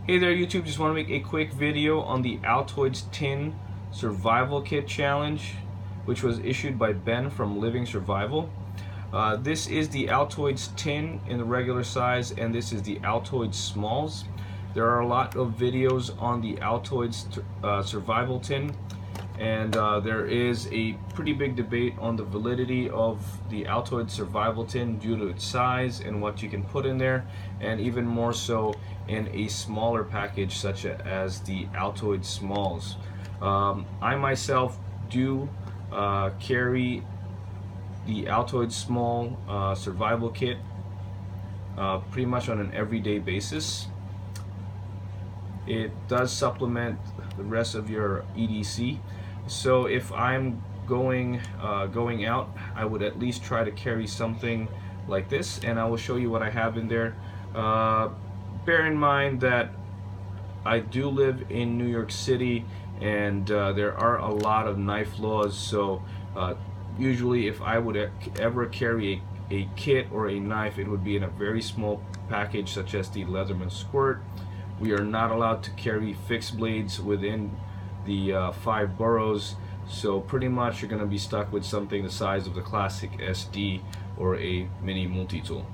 Hey there YouTube, just want to make a quick video on the Altoids Tin Survival Kit Challenge, which was issued by Ben from Living Survival. This is the Altoids Tin in the regular size, and this is the Altoids Smalls. There are a lot of videos on the Altoids Survival Tin, and there is a pretty big debate on the validity of the Altoids Survival Tin due to its size and what you can put in there, and even more so in a smaller package such as the Altoids Smalls. I myself do carry the Altoids Small Survival Kit pretty much on an everyday basis. It does supplement the rest of your EDC. So if I'm going out, I would at least try to carry something like this, and I will show you what I have in there. Bear in mind that I do live in New York City, and there are a lot of knife laws, so usually if I would ever carry a kit or a knife, it would be in a very small package such as the Leatherman Squirt. We are not allowed to carry fixed blades within the 5 boroughs, so pretty much you're going to be stuck with something the size of the classic SD or a mini multi-tool.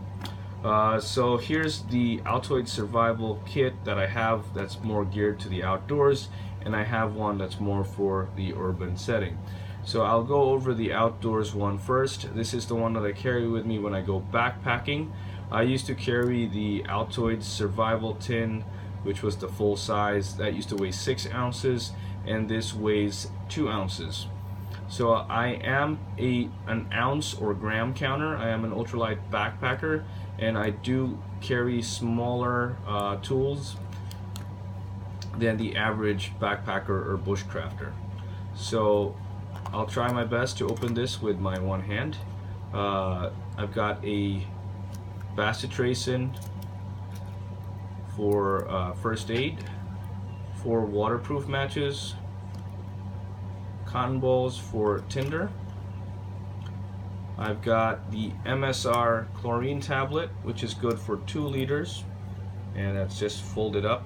So here's the Altoids Survival Kit that I have that's more geared to the outdoors, and I have one that's more for the urban setting. So I'll go over the outdoors one first. This is the one that I carry with me when I go backpacking. I used to carry the Altoids Survival Tin, which was the full size. That used to weigh 6 ounces, and this weighs 2 ounces. So I am an ounce or gram counter. I am an ultralight backpacker, and I do carry smaller tools than the average backpacker or bushcrafter. So I'll try my best to open this with my one hand. I've got a bacitracin for first aid, 4 waterproof matches, cotton balls for tinder. I've got the MSR chlorine tablet, which is good for 2 liters, and that's just folded up.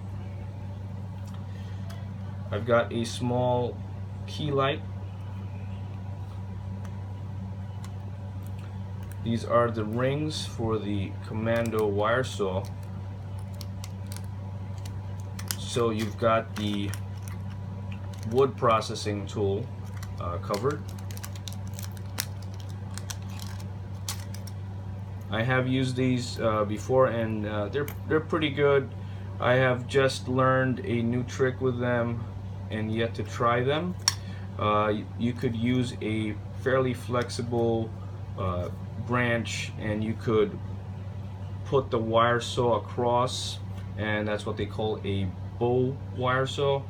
I've got a small key light. These are the rings for the Commando wire saw. So you've got the wood processing tool covered. I have used these before, and they're pretty good. I have just learned a new trick with them and yet to try them. You could use a fairly flexible branch, and you could put the wire saw across, and that's what they call a bow wire saw,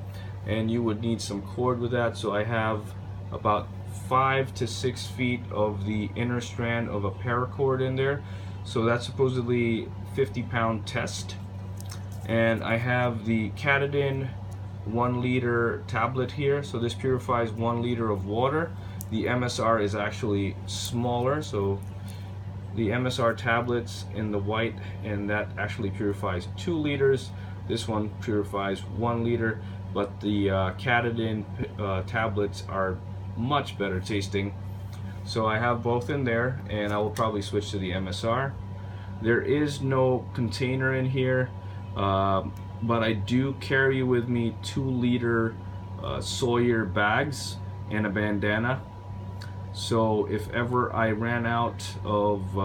and you would need some cord with that. So I have about 5 to 6 feet of the inner strand of a paracord in there, so that's supposedly 50-pound test. And I have the Katadyn 1 liter tablet here, so this purifies 1 liter of water. The MSR is actually smaller, so the MSR tablets in the white, and that actually purifies 2 liters. This one purifies 1 liter, but the Katadyn tablets are much better tasting. So I have both in there, and I will probably switch to the MSR. There is no container in here, but I do carry with me 2 liter Sawyer bags and a bandana. So if ever I ran out of,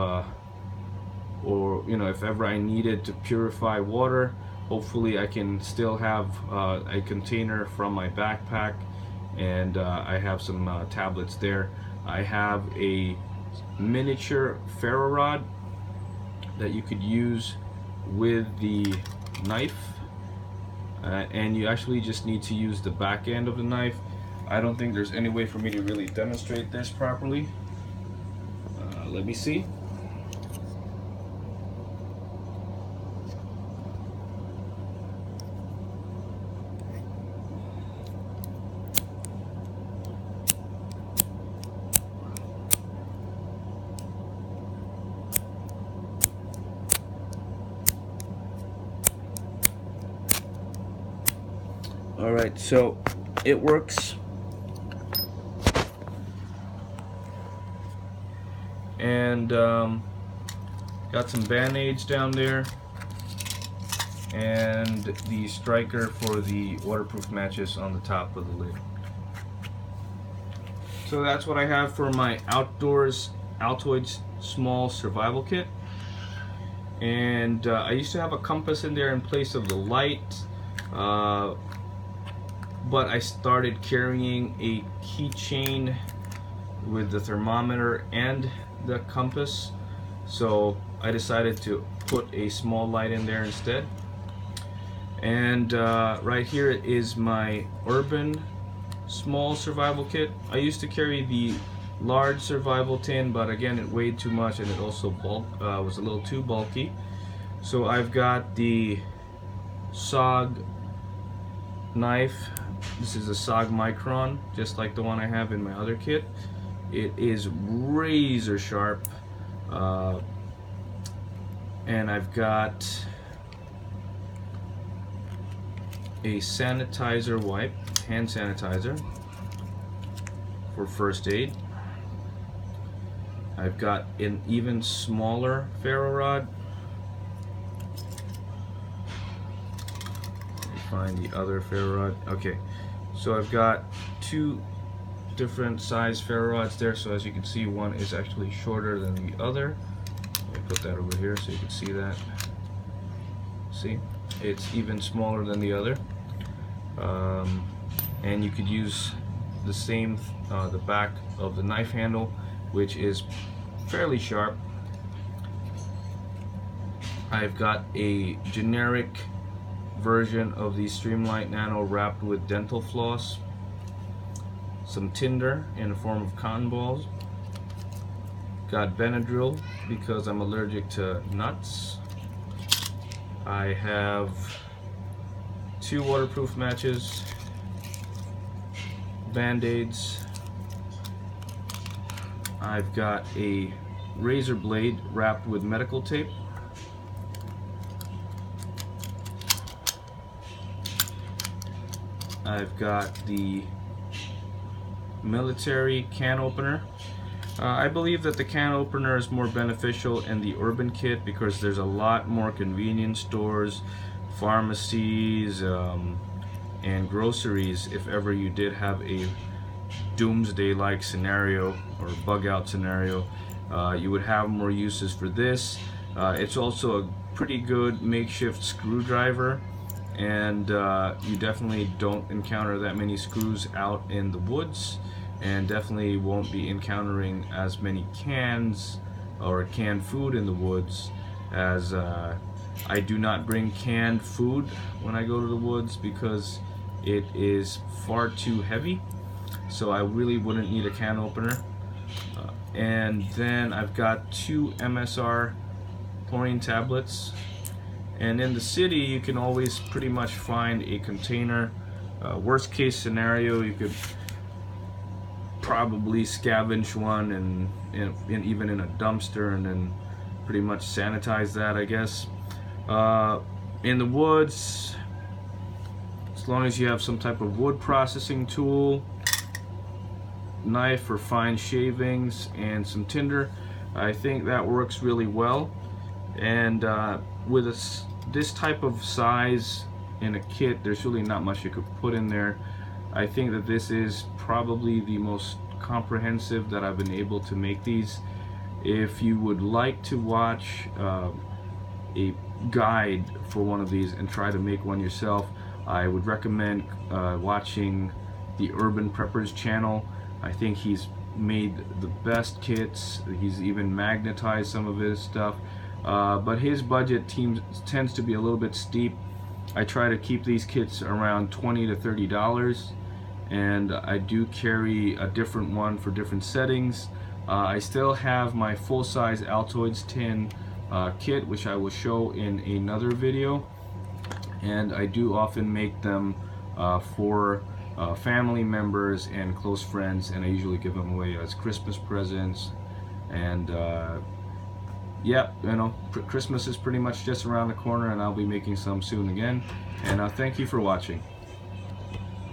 or if ever I needed to purify water, hopefully I can still have a container from my backpack, and I have some tablets there. I have a miniature ferro rod that you could use with the knife, and you actually just need to use the back end of the knife. I don't think there's any way for me to really demonstrate this properly. Let me see. Alright, so it works. And got some band-aids down there, and the striker for the waterproof matches on the top of the lid. So that's what I have for my outdoors Altoids Smalls survival kit. And I used to have a compass in there in place of the light, but I started carrying a keychain with the thermometer and the compass, so I decided to put a small light in there instead. And right here is my urban small survival kit. I used to carry the large survival tin, but again it weighed too much and it also was a little too bulky. So I've got the SOG knife. This is a SOG Micron, just like the one I have in my other kit. It is razor sharp, and I've got a sanitizer wipe, hand sanitizer for first aid. I've got an even smaller ferro rod. Let me find the other ferro rod. Okay, so I've got two different size ferro rods there, so as you can see, one is actually shorter than the other. Let me put that over here so you can see that. See, it's even smaller than the other, and you could use the same the back of the knife handle, which is fairly sharp. I've got a generic version of the Streamlight Nano wrapped with dental floss, some tinder in the form of cotton balls, got Benadryl because I'm allergic to nuts. I have 2 waterproof matches, band-aids. I've got a razor blade wrapped with medical tape. I've got the military can opener. I believe that the can opener is more beneficial in the urban kit because there's a lot more convenience stores, pharmacies, and groceries if ever you did have a doomsday-like scenario or bug out scenario. You would have more uses for this. It's also a pretty good makeshift screwdriver, and you definitely don't encounter that many screws out in the woods, and definitely won't be encountering as many cans or canned food in the woods, as I do not bring canned food when I go to the woods because it is far too heavy, so I really wouldn't need a can opener. And then I've got 2 MSR chlorine tablets, and in the city you can always pretty much find a container. Worst case scenario, you could probably scavenge one and even in a dumpster, and then pretty much sanitize that, I guess. In the woods, as long as you have some type of wood processing tool, knife for fine shavings, and some tinder, I think that works really well. And with this type of size in a kit, there's really not much you could put in there. I think that this is probably the most comprehensive that I've been able to make these. If you would like to watch a guide for one of these and try to make one yourself, I would recommend watching the Urban Preppers channel. I think he's made the best kits. He's even magnetized some of his stuff, but his budget tends to be a little bit steep. I try to keep these kits around $20 to $30, and I do carry a different one for different settings. I still have my full-size Altoids tin kit, which I will show in another video, and I do often make them for family members and close friends, and I usually give them away as Christmas presents. And yeah, you know, Christmas is pretty much just around the corner, and I'll be making some soon again. And thank you for watching.